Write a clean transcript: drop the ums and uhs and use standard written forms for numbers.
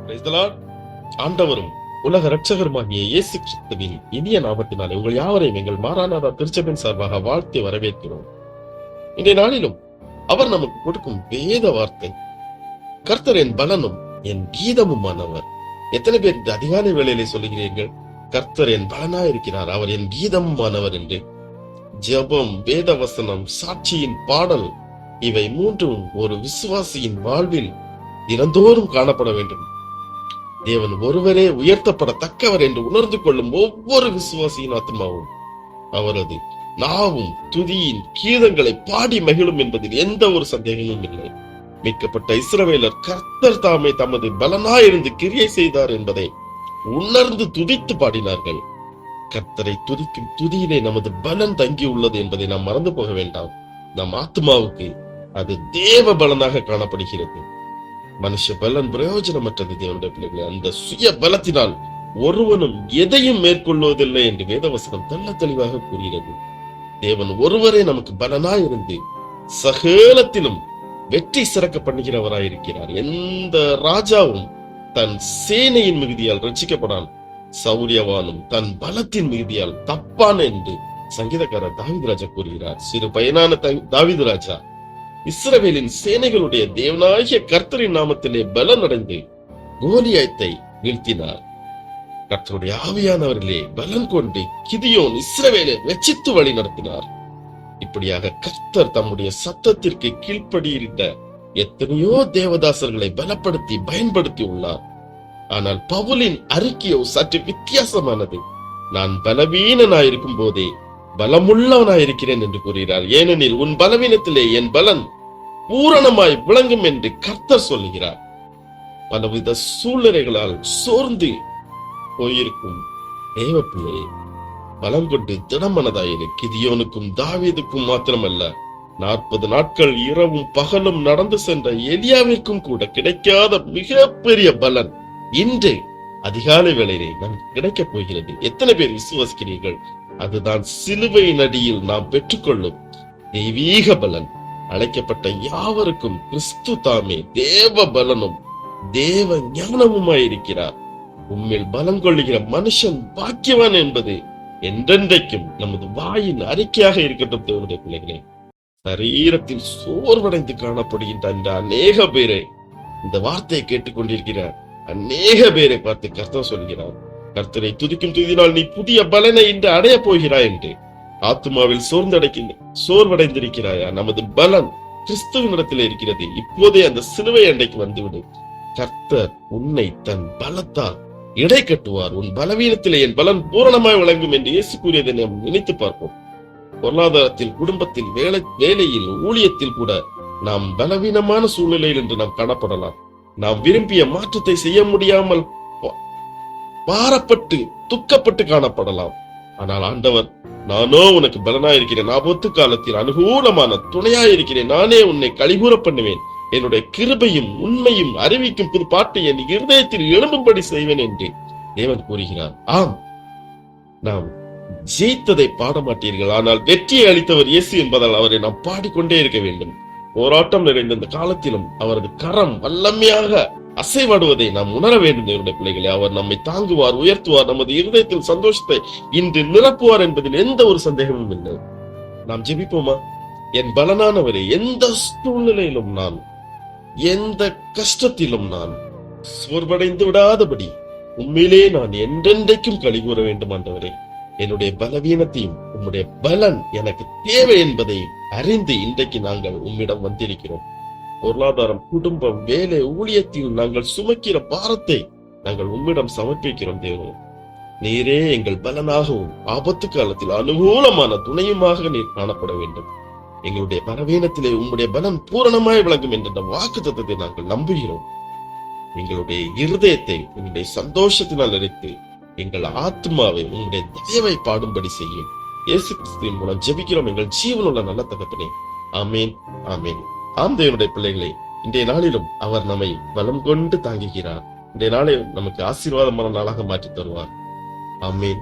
Praise the Lord. ஆண்டவரும் உலக இரட்சகருமாகிய இயேசு கிறிஸ்துவின் இனிய நாமத்தினாலே உங்கள் யாவரையும் எங்கள் மாராநாதா திருச்சபையின் சார்பாக வாழ்த்தி வரவேற்கிறோம். இன்றைய நாளிலும் அவர் நமக்கு கொடுக்கும் வேத வார்த்தை, கர்த்தர் என் பலனும் என் கீதமுமானவர். எத்தனை பேர் இந்த அதிகாலை வேளையிலே சொல்லுகிறீர்கள், கர்த்தர் என் பலனா இருக்கிறார், அவர் என் கீதமுமானவர் என்று? ஜெபம், வேத வசனம், சாட்சியின் பாடல், இவை மூன்றும் ஒரு விசுவாசியின் வாழ்வில் தினந்தோறும் காணப்பட வேண்டும். தேவன் ஒருவரே உயர்த்தப்படத்தக்கவர் என்று உணர்ந்து கொள்ளும் ஒவ்வொரு விசுவாசியின் ஆத்மாவும் அவரது நாவும் துதியின் கீதங்களை பாடி மகிழும் என்பதில் எந்த ஒரு சந்தேகமும் இல்லை. மீட்கப்பட்ட இஸ்ரவேலர் கர்த்தர் தாமே தமது பலனாயிருந்து கிரியை செய்தார் என்பதை உணர்ந்து துதித்து பாடினார்கள். கர்த்தரை துதிக்கும் துதியிலே நமது பலன் தங்கி உள்ளது என்பதை நாம் மறந்து போக வேண்டாம். நம் ஆத்மாவுக்கு அது தேவ பலனாக காணப்படுகிறது. மனுஷ பலன் பிரயோஜனமற்றது தேவனுடைய பிள்ளைகளை. அந்த சுய பலத்தினால் ஒருவனும் எதையும் மேற்கொள்வதில்லை என்று வேதவசனம் தெள்ள தெளிவாக கூறுகிறது. தேவன் ஒருவரே நமக்கு பலனாயிருந்து சகலத்திலும் வெற்றி சிறக்க பண்ணுகிறவராயிருக்கிறார். எந்த ராஜாவும் தன் சேனையின் மிகுதியால் ரட்சிக்கப்படான், சௌரியவானும் தன் பலத்தின் மிகுதியால் தப்பான் என்று சங்கீதக்காரர் தாவீது ராஜா கூறுகிறார். சிறு பையனான தாவீது ராஜா இஸ்ரவேலின் சேனைகளுடைய தேவனாகிய கர்த்தரின் நாமத்திலே பலன் அடைந்து கோலியாத்தை வீழ்த்தினார். கர்த்தருடைய ஆவியானவர்களே பலன் கொண்டு கிதியோன் இஸ்ரவேலை வெச்சித்து வழி நடத்தினார். இப்படியாக கர்த்தர் தம்முடைய சத்தத்திற்கு கீழ்ப்படியிருந்த எத்தனையோ தேவதாசர்களை பலப்படுத்தி பயன்படுத்தி உள்ளார். ஆனால் பவுலின் அறிக்கையோ சற்று வித்தியாசமானது. நான் பலவீனனாயிருக்கும் போதே பலமுள்ளவனாயிருக்கிறேன் என்று கூறுகிறார். ஏனெனில் உன் பலவீனத்திலே என் பலன் பூரணமாய் விளங்கும் என்று கர்த்தர் சொல்லுகிறார். பலவித சூழ்நிலைகளால் சோர்ந்து போயிருக்கும் தேவ பிள்ளை பலம் கொண்டு திடமனதாயிரு. கிதியோனுக்கும் தாவீதுக்கும் மாத்திரமல்ல, 40 நாட்கள் இரவும் பகலும் நடந்து சென்ற எலியாவிற்கும் கூட கிடைக்காத மிகப்பெரிய பலன் இன்று அதிகாலை வேளையிலே நமக்கு கிடைக்கப் போகிறது. எத்தனை பேர் விசுவாசிக்கிறீர்கள்? அதுதான் சிலுவையின் அடியில் நாம் பெற்றுக்கொள்ளும் தெய்வீக பலன். அழைக்கப்பட்ட யாவருக்கும் கிறிஸ்து தாமே தேவ பலனும் தேவ ஞானமுமாயிருக்கிறார். உம்மில் பலம் கொள்ளுகிற மனுஷன் பாக்கியவான் என்பது என்றென்றைக்கும் நமது வாயின் அறிக்கையாக இருக்கட்டும். தேவனுடைய பிள்ளைகளே, சரீரத்தில் சோர்வடைந்து காணப்படுகின்ற அந்த அநேக பேரை, இந்த வார்த்தையை கேட்டுக்கொண்டிருக்கிற அநேக பேரை பார்த்து கர்த்தர் சொல்கிறார், கர்த்தரை துதிக்கும் துதினால் நீ புதிய பலனை இன்று அடைய போகிறாய் என்று. ஆத்மாவில் சோர்வடைந்திருக்கிறாயா? நமது பலன் கிறிஸ்துவினிடத்தில் இருக்கிறது. இப்போதே அந்த சிலுவை அண்டைக்கு வந்துவிடு. கர்த்தர் உன்னை தன் பலத்தால் இடை கட்டுவார். உன் பலவீனத்திலே என் பலன் பூரணமாய் விளங்கும் என்று இயேசு கூறியதை நாம் நினைத்து பார்ப்போம். பொருளாதாரத்தில், குடும்பத்தில், வேலையில், ஊழியத்தில் கூட நாம் பலவீனமான சூழ்நிலையில் என்று நாம் காணப்படலாம். நாம் விரும்பிய மாற்றத்தை செய்ய முடியாமல் பாரப்பட்டு துக்கப்பட்டு காணப்படலாம். ஆனால் ஆண்டவர், நானோ உனக்கு பலனாயிருக்கிறேன், ஆபத்து காலத்தில் அனுகூலமான துணையாயிருக்கிறேன், நானே உன்னை களிகூற பண்ணுவேன், என்னுடைய கிருபையும் உண்மையும் அறிவிக்கும் புது பாட்டை என் இருதயத்தில் எழும்பும்படி செய்வேன் என்று தேவன் கூறுகிறார். ஆம், நாம் ஜெயித்ததை பாட மாட்டீர்கள், ஆனால் வெற்றியை அளித்தவர் இயேசு என்பதால் அவரை நாம் பாடிக்கொண்டே இருக்க வேண்டும். போராட்டம் நிறைந்த இந்த காலத்திலும் அவரது கரம் வல்லமையாக அசைவாடுவதை நாம் உணர வேண்டும். தேவனுடைய பிள்ளைகளை, அவர் நம்மை தாங்குவார், உயர்த்துவார், நமது இருதயத்தில் சந்தோஷத்தை இன்று நிரப்புவார் என்பதில் எந்த ஒரு சந்தேகமும் இல்லை. நாம் ஜெபிப்போமா? என் பலனானவரே, எந்த சூழ்நிலையிலும் நான், எந்த கஷ்டத்திலும் நான் சோர்வடைந்து விடாதபடி உண்மையிலே நான் என்றென்றைக்கும் களிகூற வேண்டும். ஆண்டவரே, என்னுடைய பலவீனத்தையும் உம்முடைய பலன் எனக்கு தேவை என்பதை அறிந்து இன்றைக்கு நாங்கள் உம்மிடம் வந்திருக்கிறோம். பொருளாதாரம், குடும்பம், வேலை, ஊழியத்தில் நாங்கள் சுமக்கிற பாரத்தை நாங்கள் உம்மிடம் சமர்ப்பிக்கிறோம். தேவனே, நீரே எங்கள் பலனாகவும் ஆபத்து காலத்தில் அனுகூலமான துணையுமாக நீர் காணப்பட வேண்டும். எங்களுடைய பலவீனத்திலே உம்முடைய பலன் பூரணமாய் விளங்கும் என்ற வாக்குத்தத்தத்தை நாங்கள் நம்புகிறோம். எங்களுடைய இருதயத்தை உங்களுடைய சந்தோஷத்தினால் நிறைத்து எங்கள் ஆத்மாவை உங்களுடைய தயவை பாடும்படி செய்யும். இயேசு கிறிஸ்துவின் மூலம் ஜெபிக்கிறோம் எங்கள் ஜீவனுள்ள நல்ல தகப்பனே. ஆமேன், ஆமேன். ஆம் தேவனுடைய பிள்ளைகளை, இன்றைய நாளிலும் அவர் நம்மை பலம் கொண்டு தாங்குகிறார். இன்றைய நாளை நமக்கு ஆசீர்வாதமான நாளாக மாற்றி தருவார். ஆமேன்.